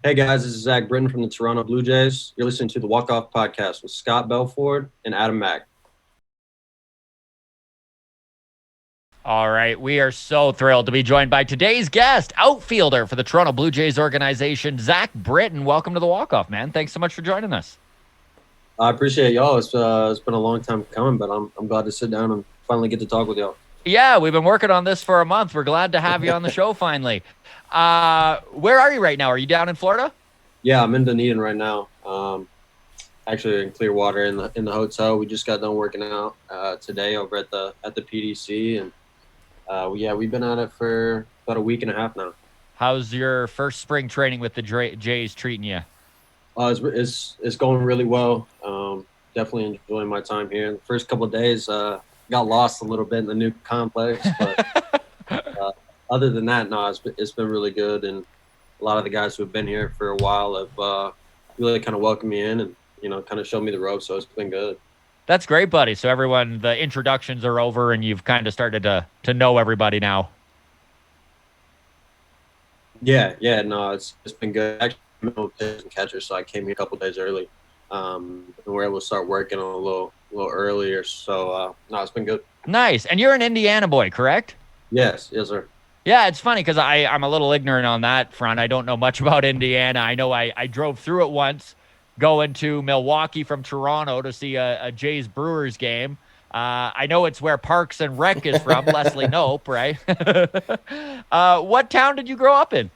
Hey guys, this is Zach Britton from the Toronto Blue Jays. You're listening to the Walk Off Podcast with Scott Belford and Adam Mack. All right, we are so thrilled to be joined by today's guest, outfielder for the Toronto Blue Jays organization, Zach Britton. Welcome to the Walk Off, man. Thanks so much for joining us. I appreciate y'all. It's been a long time coming, but I'm glad to sit down and finally get to talk with y'all. Yeah, we've been working on this for a month. We're glad to have you on the show finally. Where are you right now? Are you down in Florida? Yeah, I'm in Dunedin right now. Actually in Clearwater in the hotel. We just got done working out today over at the PDC, and we've been at it for about a week and a half now. How's your first spring training with the Jays treating you? It's going really well. Definitely enjoying my time here. The first couple of days, got lost a little bit in the new complex, but other than that, no, it's been really good. And a lot of the guys who have been here for a while have really kind of welcomed me in and kind of showed me the ropes. So it's been good. That's great, buddy. So everyone, the introductions are over, and you've kind of started to know everybody now. Yeah, no, it's been good. Actually, I'm a pitcher and catcher, so I came here a couple of days early. And we're able to start working a little earlier. So no, it's been good. Nice. And you're an Indiana boy, correct? Yes, sir. Yeah, it's funny because I'm a little ignorant on that front. I don't know much about Indiana. I know I drove through it once going to Milwaukee from Toronto to see a Jays Brewers game. I know it's where Parks and Rec is from, Leslie Nope, right? What town did you grow up in?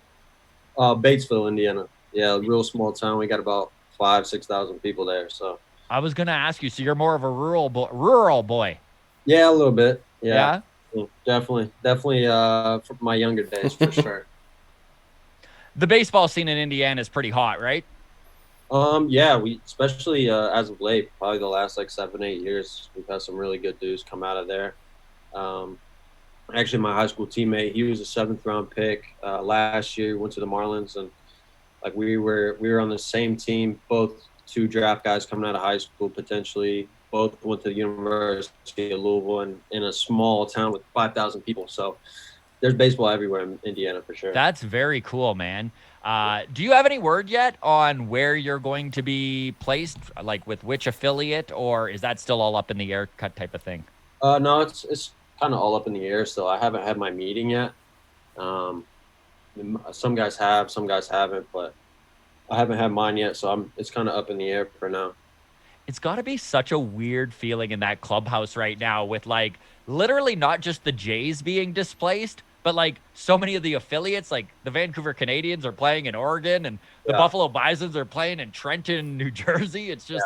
Batesville, Indiana. Yeah, real small town. We got about 5,000-6,000 people there. So I was going to ask you, so you're more of a rural boy. yeah, a little bit. Yeah, Yeah? definitely. From my younger days, for sure. The baseball scene in Indiana is pretty hot, right? Yeah, we especially as of late, probably the last like 7-8 years, we've had some really good dudes come out of there. Um, Actually, my high school teammate, he was a seventh round pick last year. Went to the Marlins, and like we were on the same team. Both two draft guys coming out of high school, potentially both went to the University of Louisville, and in a small town with 5,000 people. So there's baseball everywhere in Indiana for sure. That's very cool, man. Do you have any word yet on where you're going to be placed, like with which affiliate, or is that still all up in the air cut type of thing? No, it's kind of all up in the air. So I haven't had my meeting yet. Um, some guys have, some guys haven't, but I haven't had mine yet. So it's kind of up in the air for now. It's got to be such a weird feeling in that clubhouse right now with like literally not just the Jays being displaced, but like so many of the affiliates, like the Vancouver Canadians are playing in Oregon and the Yeah. Buffalo Bisons are playing in Trenton, New Jersey. It's just,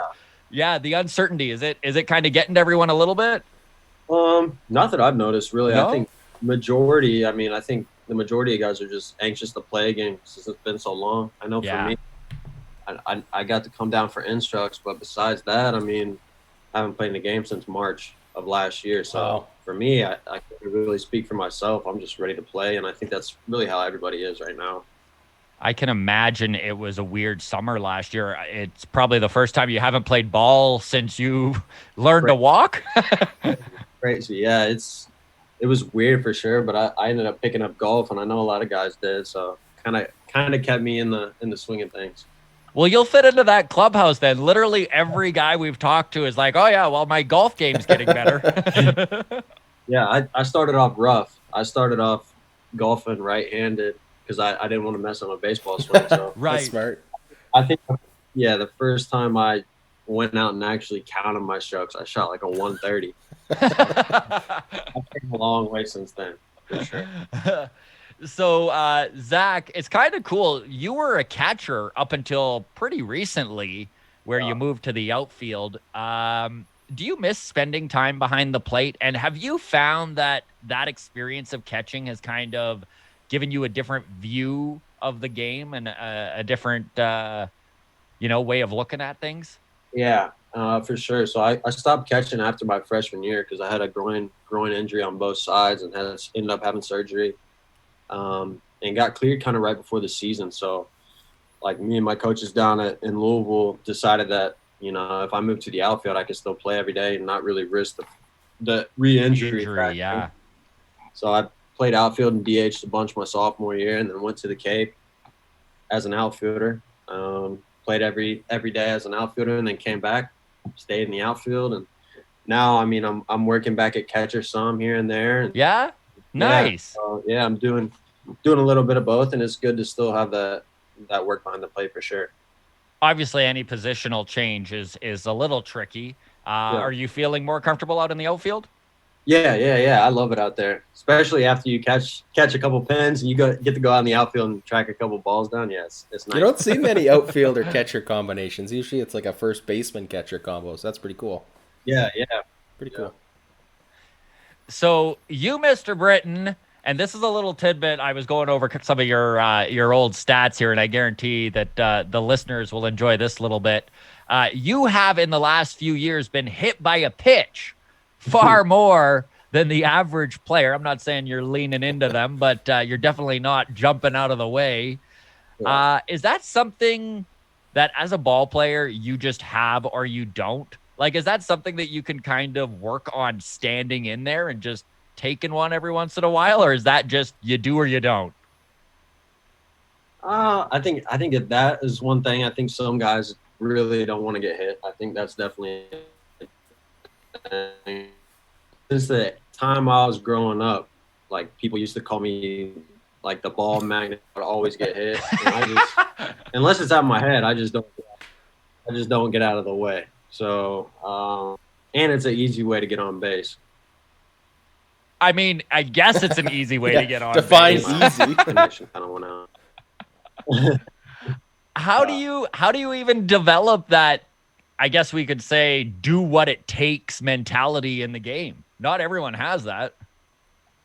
Yeah. yeah, the uncertainty. Is it kind of getting to everyone a little bit? Not that I've noticed really. I No? think majority. I mean, I think the majority of guys are just anxious to play again since it's been so long. I know for Yeah. me, I got to come down for instructs, but besides that, I mean, I haven't played in a game since March of last year. So Wow. for me, I can't really speak for myself. I'm just ready to play, and I think that's really how everybody is right now. I can imagine it was a weird summer last year. It's probably the first time you haven't played ball since you learned to walk. Crazy, yeah. It was weird for sure, but I ended up picking up golf, and I know a lot of guys did. So kind of kept me in the swing of things. Well, you'll fit into that clubhouse then. Literally every guy we've talked to is like, "Oh yeah, well my golf game's getting better." Yeah, I started off rough. I started off golfing right-handed because I didn't want to mess up my baseball swing. So That's Right. smart. I think, yeah, the first time I went out and actually counted my strokes, I shot like a 130. I've came a long way since then, for sure. So, Zach, it's kind of cool. You were a catcher up until pretty recently, where you moved to the outfield. Do you miss spending time behind the plate? And have you found that that experience of catching has kind of given you a different view of the game and a different, way of looking at things? Yeah, for sure. So I stopped catching after my freshman year because I had a groin injury on both sides and ended up having surgery. And got cleared kind of right before the season. So, like me and my coaches down in Louisville decided that if I moved to the outfield, I could still play every day and not really risk the re-injury. Injury, yeah. So I played outfield and DH'd a bunch my sophomore year, and then went to the Cape. as an outfielder. Played every day as an outfielder, and then came back, stayed in the outfield, and now I mean I'm working back at catcher some here and there, and Yeah, yeah, nice. yeah, I'm doing a little bit of both, and it's good to still have that work behind the plate for sure. Obviously, any positional change is a little tricky. Yeah. Are you feeling more comfortable out in the outfield? Yeah. I love it out there, especially after you catch a couple pins and you get to go out in the outfield and track a couple balls down. Yeah, it's You nice. don't see many outfielder catcher combinations. Usually it's like a first baseman catcher combo, so that's pretty cool. Yeah. Pretty cool. So you, Mr. Britton, and this is a little tidbit. I was going over some of your old stats here, and I guarantee that the listeners will enjoy this little bit. You have in the last few years been hit by a pitch far more than the average player. I'm not saying you're leaning into them, but you're definitely not jumping out of the way. Yeah. Is that something that as a ball player you just have or you don't? Like, is that something that you can kind of work on standing in there and just taking one every once in a while? Or is that just you do or you don't? I think if that is one thing. I think some guys really don't want to get hit. I think that's definitely a thing. Since the time I was growing up, like people used to call me like the ball magnet. I would always get hit, and I just unless it's out of my head, I just don't get out of the way. So, and it's an easy way to get on base. I mean, I guess it's an easy way Yeah, to get on define base. easy. Connection kind of went out. How do you even develop that, I guess we could say, do what it takes mentality in the game? Not everyone has that.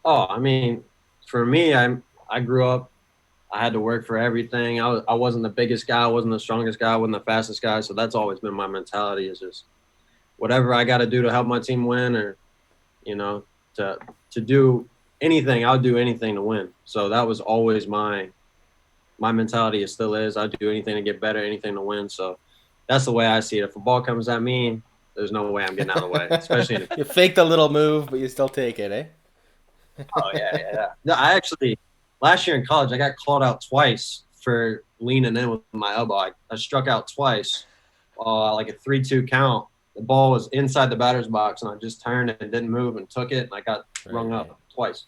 Oh, I mean, for me, I grew up. I had to work for everything. I wasn't the biggest guy. I wasn't the strongest guy. I wasn't the fastest guy. So that's always been my mentality. Is just whatever I got to do to help my team win, or you know, to do anything. I'll do anything to win. So that was always my mentality. It still is. I'll do anything to get better, anything to win. So that's the way I see it. If a ball comes at me, there's no way I'm getting out of the way. Especially in You faked a little move, but you still take it, eh? oh yeah. No, I actually last year in college I got called out twice for leaning in with my elbow. I struck out twice, like a 3-2 count. The ball was inside the batter's box, and I just turned and didn't move and took it, and I got rung up twice.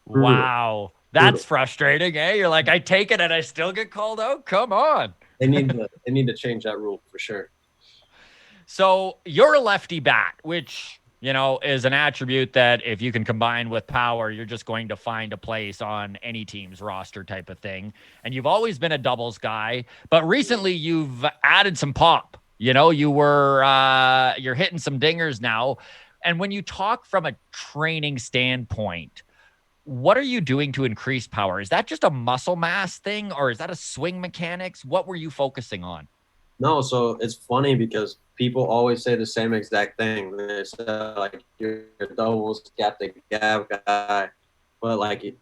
Brutal. Wow. That's frustrating, eh? You're like, I take it and I still get called out? Come on. They need to change that rule for sure. So you're a lefty bat, which, is an attribute that if you can combine with power, you're just going to find a place on any team's roster type of thing. And you've always been a doubles guy, but recently you've added some pop. You're hitting some dingers now. And when you talk from a training standpoint, what are you doing to increase power? Is that just a muscle mass thing, or is that a swing mechanics? What were you focusing on? No, so it's funny because people always say the same exact thing. They say like you're a doubles gap the gap guy, but like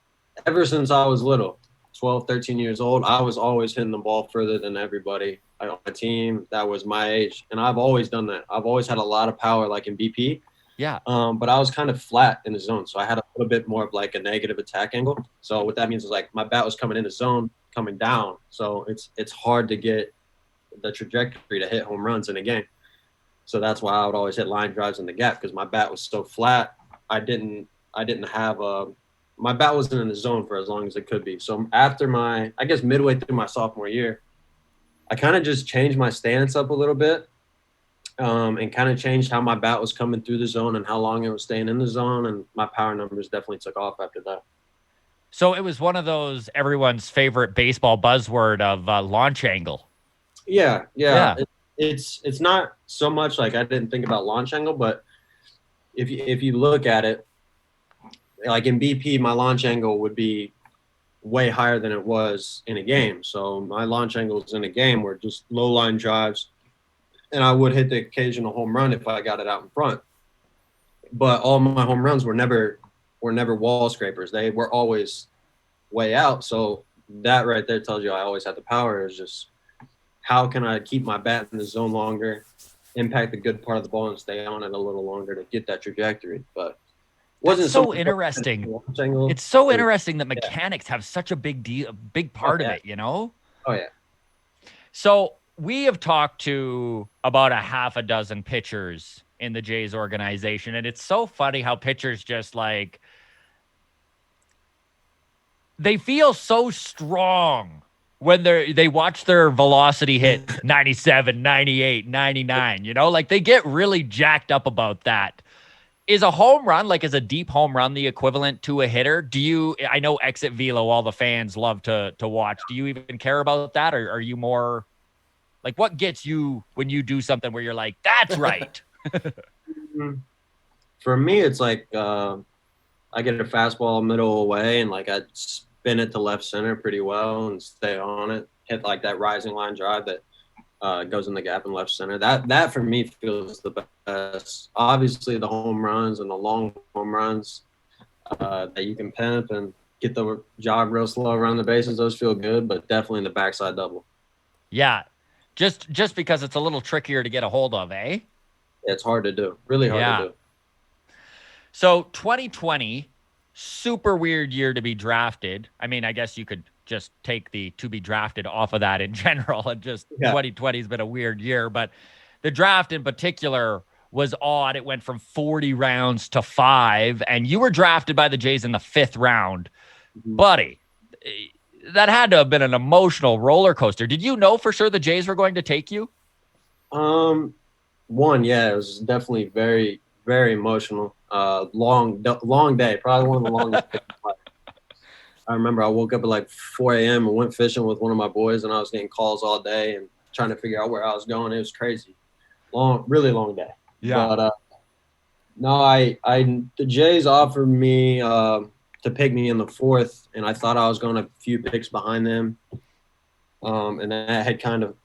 ever since I was little, 12, 13 years old, I was always hitting the ball further than everybody on my team that was my age, and I've always done that. I've always had a lot of power, like in BP. Yeah. But I was kind of flat in the zone, so I had a little bit more of like a negative attack angle. So what that means is like my bat was coming in the zone, coming down. So it's hard to get the trajectory to hit home runs in a game. So that's why I would always hit line drives in the gap because my bat was so flat. I didn't have my bat wasn't in the zone for as long as it could be. So after I guess midway through my sophomore year, I kind of just changed my stance up a little bit. And kind of changed how my bat was coming through the zone and how long it was staying in the zone. And my power numbers definitely took off after that. So it was one of those everyone's favorite baseball buzzword of launch angle. Yeah. It's not so much like I didn't think about launch angle, but if you look at it, like in BP, my launch angle would be way higher than it was in a game. So my launch angles in a game were just low line drives. And I would hit the occasional home run if I got it out in front. But all my home runs were never wall scrapers. They were always way out. So that right there tells you I always had the power. Is just how can I keep my bat in the zone longer, impact the good part of the ball, and stay on it a little longer to get that trajectory. But wasn't so interesting. It's so interesting that mechanics have such a big part of it, Oh yeah. So we have talked to about a half a dozen pitchers in the Jays organization, and it's so funny how pitchers just like they feel so strong when they watch their velocity hit 97, 98, 99, like they get really jacked up about that. Is a home run, like is a deep home run, the equivalent to a hitter? I know exit velo, all the fans love to watch. Do you even care about that? Or are you more like, what gets you when you do something where you're like, that's right? For me, it's like I get a fastball middle away and like I spin it to left center pretty well and stay on it. Hit like that rising line drive that goes in the gap in left center. That for me feels the best. Obviously, the home runs and the long home runs that you can pimp and get the jog real slow around the bases. Those feel good, but definitely the backside double. Yeah. Just because it's a little trickier to get a hold of, eh? It's hard to do. Really hard to Yeah. do. So 2020, super weird year to be drafted. I mean, I guess you could just take the to be drafted off of that in general, and just 2020 has been a weird year. But the draft in particular was odd. It went from 40 rounds to 5, and you were drafted by the Jays in the 5th round. Mm-hmm. Buddy, that had to have been an emotional roller coaster. Did you know for sure the Jays were going to take you? Yeah, it was definitely very, very emotional. Long day, probably one of the longest days of my life. I remember I woke up at like 4 a.m. and went fishing with one of my boys, and I was getting calls all day and trying to figure out where I was going. It was crazy. Really long day. Yeah. But no, the Jays offered me to pick me in the 4th, and I thought I was going a few picks behind them. And that had kind of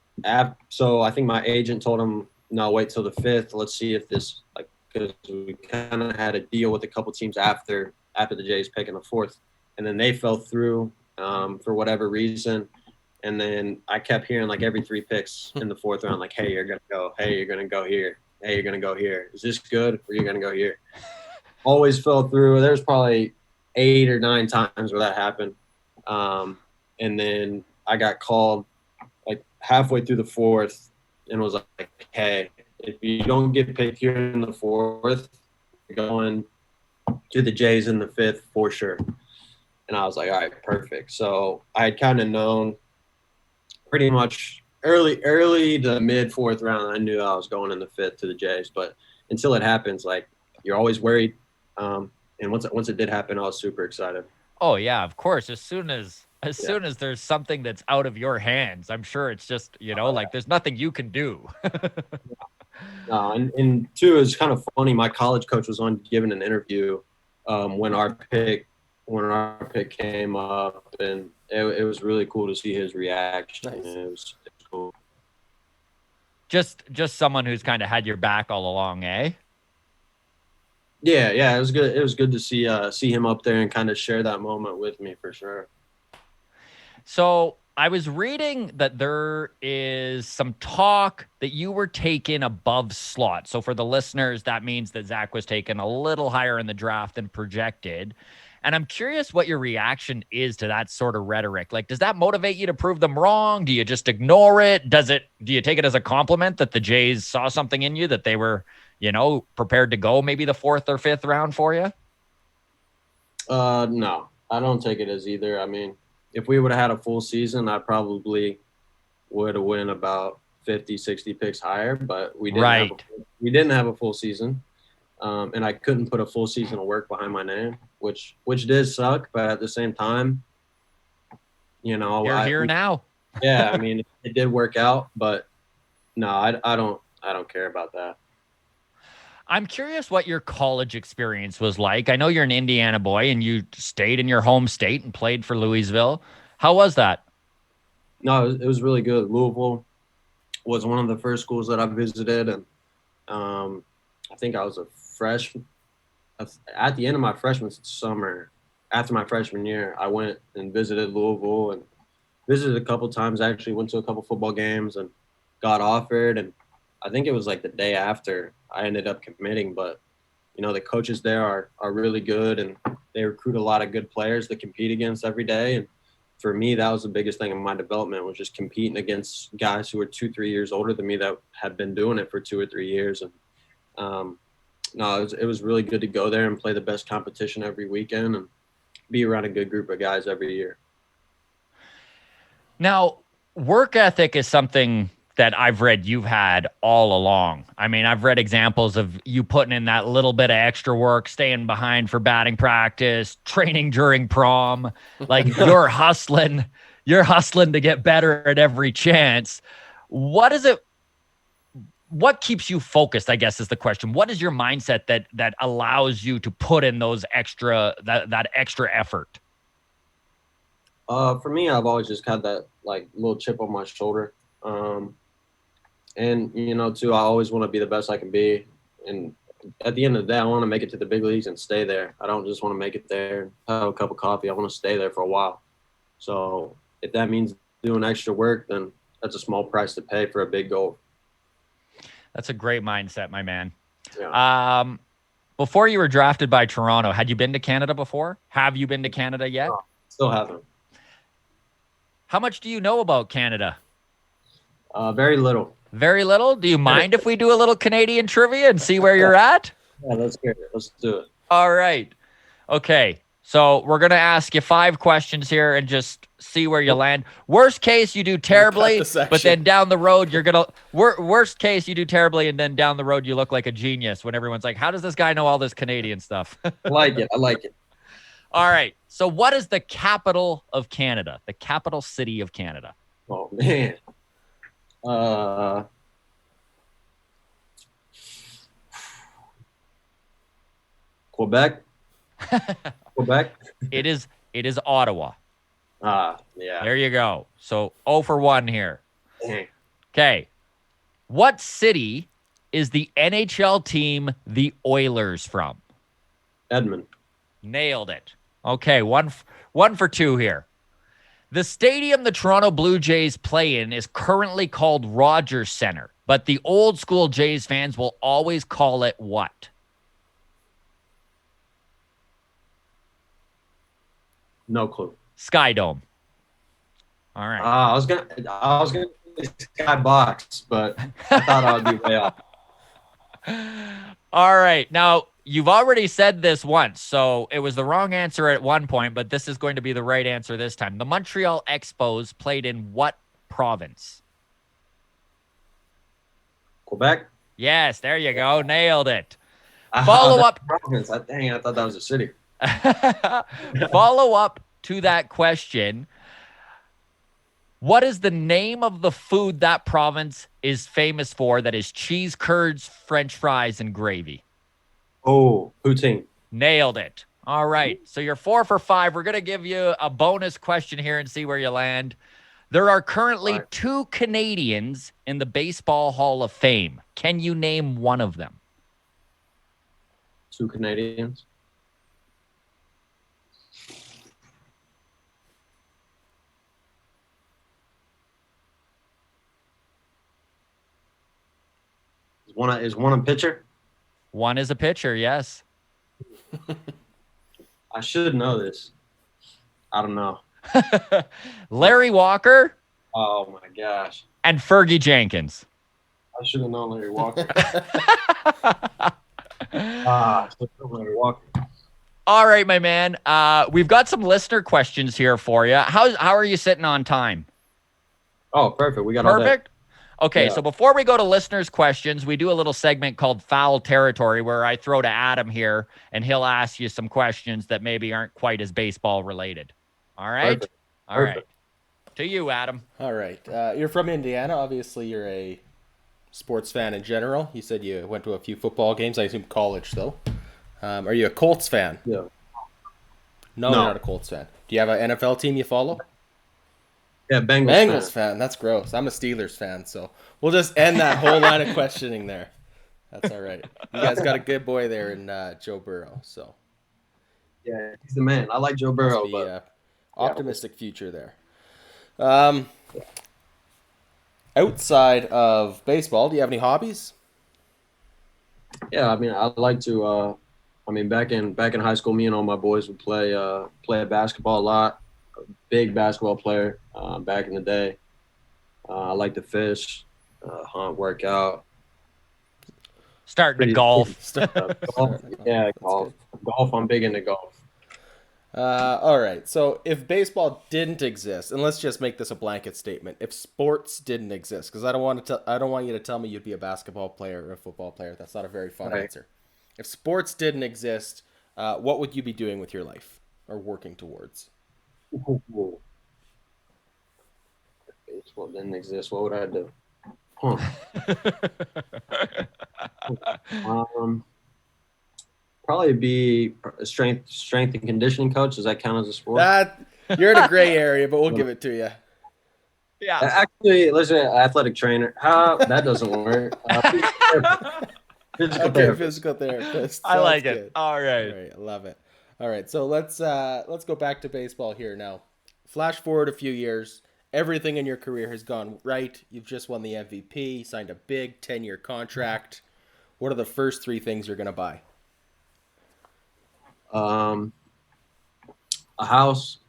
so I think my agent told him, no, wait till the 5th. Let's see if this, like, because we kind of had a deal with a couple teams after the Jays picking the 4th, and then they fell through for whatever reason. And then I kept hearing like every 3 picks in the 4th round, like, hey, you're gonna go. Hey, you're gonna go here. Hey, you're gonna go here. Is this good? Or you're gonna go here? Always fell through. There's probably 8 or 9 times where that happened. And then I got called like halfway through the 4th and was like, hey, if you don't get picked here in the 4th, you're going to the Jays in the 5th for sure. And I was like, all right, perfect. So I had kind of known pretty much early to mid 4th round, I knew I was going in the 5th to the Jays. But until it happens, like, you're always worried. And once it did happen, I was super excited. Oh yeah, of course. As soon as there's something that's out of your hands, I'm sure it's just, like there's nothing you can do. And two, it's kind of funny. My college coach was on giving an interview when our pick came up, and it was really cool to see his reaction. Nice. It was cool. Just someone who's kind of had your back all along, eh? Yeah, it was good. It was good to see him up there and kind of share that moment with me for sure. So I was reading that there is some talk that you were taken above slot. So for the listeners, that means that Zach was taken a little higher in the draft than projected. And I'm curious what your reaction is to that sort of rhetoric. Like, does that motivate you to prove them wrong? Do you just ignore it? Do you take it as a compliment that the Jays saw something in you, that they were, prepared to go maybe the 4th or 5th round for you? No, I don't take it as either. I mean, if we would have had a full season, I probably would have went about 50, 60 picks higher, but we didn't have a full season. And I couldn't put a full season of work behind my name, which did suck. But at the same time, you're here now. Yeah, I mean, it did work out, but no, I don't care about that. I'm curious what your college experience was like. I know you're an Indiana boy and you stayed in your home state and played for Louisville. How was that? No, it was really good. Louisville was one of the first schools that I visited, and I think I was a freshman. At the end of my freshman summer, after my freshman year, I went and visited Louisville and visited a couple times. I actually went to a couple football games and got offered. And I think it was like the day after I ended up committing. But, the coaches there are really good, and they recruit a lot of good players to compete against every day. And for me, that was the biggest thing in my development, was just competing against guys who were 2-3 years older than me that had been doing it for 2 or 3 years. And no, it was really good to go there and play the best competition every weekend and be around a good group of guys every year. Now, work ethic is something that I've read you've had all along. I mean, I've read examples of you putting in that little bit of extra work, staying behind for batting practice, training during prom. Like you're hustling to get better at every chance. What is it? What keeps you focused, I guess, is the question. What is your mindset that allows you to put in those that extra effort? For me, I've always just had that like little chip on my shoulder. And too, I always want to be the best I can be. And at the end of the day, I want to make it to the big leagues and stay there. I don't just want to make it there, have a cup of coffee. I want to stay there for a while. So if that means doing extra work, then that's a small price to pay for a big goal. That's a great mindset, my man. Yeah. Before you were drafted by Toronto, had you been to Canada before? Have you been to Canada yet? No, still haven't. How much do you know about Canada? Very little. Very little? Do you mind if we do a little Canadian trivia and see where you're at? Yeah, let's hear it. Let's do it. All right. Okay. So we're going to ask you 5 questions here and just see where you land. Worst case, you do terribly, but then down the road, you're going to... Worst case, you do terribly, and then down the road, you look like a genius when everyone's like, how does this guy know all this Canadian stuff? I like it. All right. So what is the capital of Canada? The capital city of Canada? Oh, man. Quebec. Quebec. It is Ottawa. Yeah. There you go. So 0 for 1 here. Dang. Okay. What city is the NHL team the Oilers from? Edmund. Nailed it. Okay, one for 2 here. The stadium the Toronto Blue Jays play in is currently called Rogers Centre, but the old school Jays fans will always call it what? No clue. Skydome. All right. I was gonna say Skybox, but I thought I would be way off. All right. Now, you've already said this once, so it was the wrong answer at one point, but this is going to be the right answer this time. The Montreal Expos played in what province? Quebec? Yes, there you go. Nailed it. Dang, I thought that was a city. Follow up to that question. What is the name of the food that province is famous for that is cheese curds, French fries, and gravy? Oh, poutine. Nailed it. All right. So you're 4 for 5. We're going to give you a bonus question here and see where you land. There are currently 2 Canadians in the Baseball Hall of Fame. Can you name one of them? 2 Canadians. Is one a pitcher? One is a pitcher, yes. I should know this. I don't know. Larry Walker Oh my gosh. and Fergie Jenkins. I should have known Larry Walker. I should have known Larry Walker. All right, my man. We've got some listener questions here for you. How are you sitting on time? Oh, perfect. We got all day. Perfect. Okay, Yeah. so before we go to listeners' questions, we do a little segment called Foul Territory where I throw to Adam here, and he'll ask you some questions that maybe aren't quite as baseball related. All right? Perfect. All right. To you, Adam. All right. You're from Indiana. Obviously, you're a sports fan in general. You said you went to a few football games. I assume college, though. Are you a Colts fan? Yeah. No, you're not a Colts fan. Do you have an NFL team you follow? Yeah, Bengals fan. That's gross. I'm a Steelers fan, so we'll just end that whole line of questioning there. That's all right. You guys got a good boy there in Joe Burrow, so. Yeah, he's the man. I like Joe Burrow, but optimistic future there. Outside of baseball, do you have any hobbies? yeah, I mean, I like to. Back in high school, me and all my boys would play basketball a lot. big basketball player back in the day. I like to fish, hunt, work out. Starting to golf. Golf, yeah, golf. Golf, I'm big into golf. All right. So if baseball didn't exist, and let's just make this a blanket statement, if sports didn't exist, because I don't want you to tell me you'd be a basketball player or a football player. That's not a very fun answer. If sports didn't exist, what would you be doing with your life or working towards? Ooh. If baseball didn't exist, what would I do? Huh. Probably be a strength and conditioning coach. Does that count as a sport? You're in a gray area, but we'll give it to you. Yeah. Actually, listen, athletic trainer. That doesn't work. Physical therapist. I like it. Good. All right. I love it. All right, so let's go back to baseball here now. Flash forward a few years. Everything in your career has gone right. You've just won the MVP, signed a big 10-year contract. What are the first 3 things you're going to buy? A house.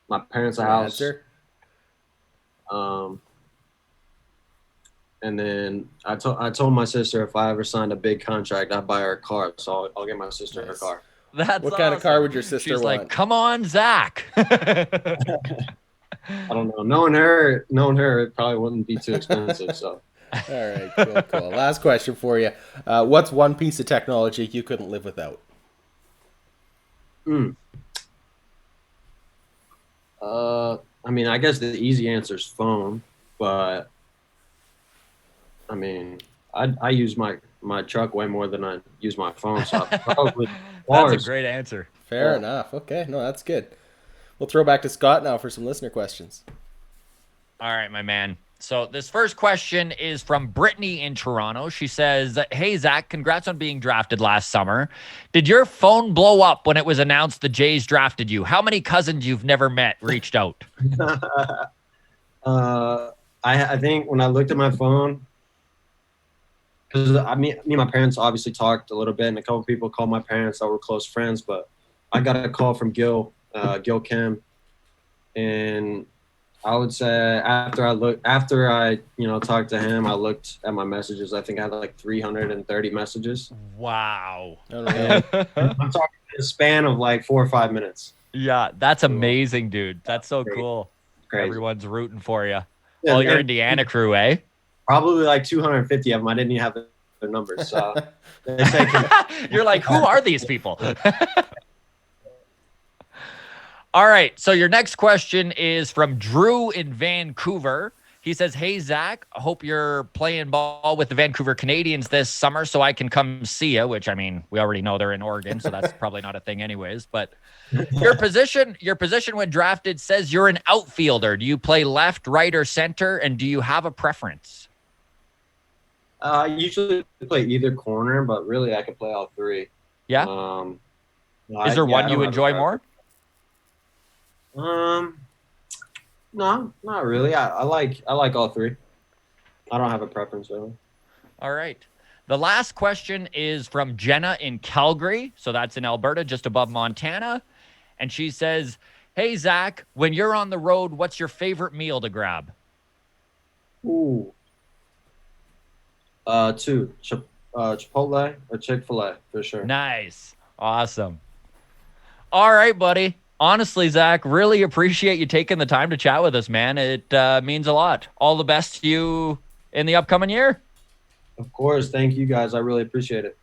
My parents' house. Answer? And then I told my sister if I ever signed a big contract, I'd buy her a car. So I'll get my sister her car. That's what kind of car would your sister She's want? like, come on, Zach. I don't know. Knowing her, it probably wouldn't be too expensive. So. All right, cool. Last question for you. What's one piece of technology you couldn't live without? I mean, I guess the easy answer is phone, but I mean, I use my truck way more than I use my phone, so probably cars. That's a great answer. Fair enough. Okay, no, that's good. We'll throw back to Scott now for some listener questions. All right, my man. So this first question is from Brittany in Toronto. She says, hey, Zach, congrats on being drafted last summer. Did your phone blow up when it was announced the Jays drafted you? How many cousins you've never met reached out? I think when I looked at my phone, because me and my parents obviously talked a little bit, and a couple people called my parents that were close friends, but I got a call from Gil Kim, and I would say after I talked to him, I looked at my messages. I think I had like 330 messages. Wow. I'm talking in a span of like 4 or 5 minutes. Yeah, that's amazing, dude. That's so cool. Crazy. Everyone's rooting for you. Yeah, All your Indiana crew, eh? Probably like 250 of them. I didn't even have their numbers. So you're like, who are these people? All right. So your next question is from Drew in Vancouver. He says, hey, Zach, I hope you're playing ball with the Vancouver Canadians this summer so I can come see you, which, I mean, we already know they're in Oregon, so that's probably not a thing anyways. But your position when drafted says you're an outfielder. Do you play left, right, or center? And do you have a preference? I usually play either corner, but really I could play all 3. Yeah? Is there one you enjoy more? No, not really. I like all 3. I don't have a preference really. All right. The last question is from Jenna in Calgary. So that's in Alberta, just above Montana. And she says, hey, Zach, when you're on the road, what's your favorite meal to grab? Ooh. 2. Chipotle or Chick-fil-A for sure. Nice. Awesome. All right, buddy. Honestly, Zach, really appreciate you taking the time to chat with us, man. It means a lot. All the best to you in the upcoming year. Of course. Thank you, guys. I really appreciate it.